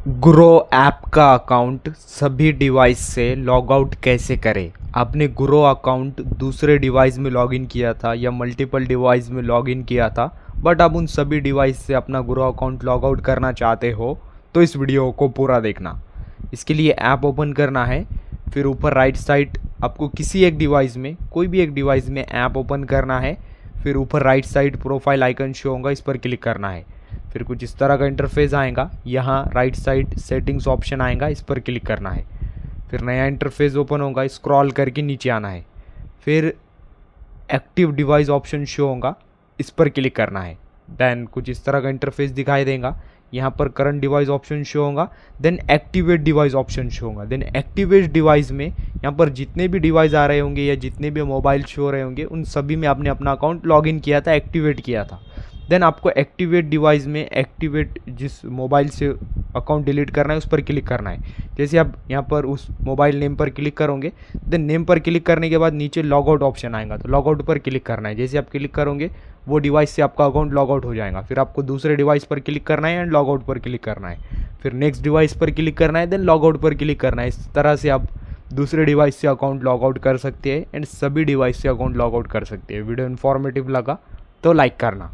Grow app का account सभी device से लॉग आउट कैसे करें। आपने ग्रो अकाउंट दूसरे डिवाइस में लॉगिन किया था या मल्टीपल डिवाइस में लॉगिन किया था, बट आप उन सभी डिवाइस से अपना ग्रो अकाउंट लॉग आउट करना चाहते हो तो इस वीडियो को पूरा देखना। इसके लिए ऐप ओपन करना है, फिर ऊपर राइट साइड आपको किसी एक डिवाइस में, कोई भी एक डिवाइस में ऐप ओपन करना है। फिर ऊपर right side profile icon show होगा, इस पर क्लिक करना है। फिर कुछ इस तरह का इंटरफेस आएगा। यहाँ राइट साइड सेटिंग्स ऑप्शन आएगा, इस पर क्लिक करना है। फिर नया इंटरफेस ओपन होगा, स्क्रॉल करके नीचे आना है। फिर एक्टिव डिवाइस ऑप्शन शो होगा, इस पर क्लिक करना है। देन कुछ इस तरह का इंटरफेस दिखाई देगा। यहाँ पर करंट डिवाइस ऑप्शन शो होगा, then activate device option show होगा। देन एक्टिवेट डिवाइस में यहाँ पर जितने भी डिवाइस आ रहे होंगे या जितने भी मोबाइल शो हो रहे होंगे, उन सभी में आपने अपना अकाउंट लॉगिन किया था, एक्टिवेट किया था। देन आपको एक्टिवेट डिवाइस में एक्टिवेट जिस मोबाइल से अकाउंट डिलीट करना है उस पर क्लिक करना है। जैसे आप यहाँ पर उस मोबाइल नेम पर क्लिक करोगे, देन नेम पर क्लिक करने के बाद नीचे लॉग आउट ऑप्शन आएगा, तो लॉग आउट पर क्लिक करना है। जैसे आप क्लिक करोगे वो डिवाइस से आपका अकाउंट लॉग आउट हो जाएगा। फिर आपको दूसरे डिवाइस पर क्लिक करना है एंड लॉग आउट पर क्लिक करना है। फिर नेक्स्ट डिवाइस पर क्लिक करना है, देन लॉग आउट पर क्लिक करना है। इस तरह से आप दूसरे डिवाइस से अकाउंट लॉग आउट कर सकते हैं एंड सभी डिवाइस से अकाउंट लॉग आउट कर सकते हैं। वीडियो इन्फॉर्मेटिव लगा तो लाइक करना।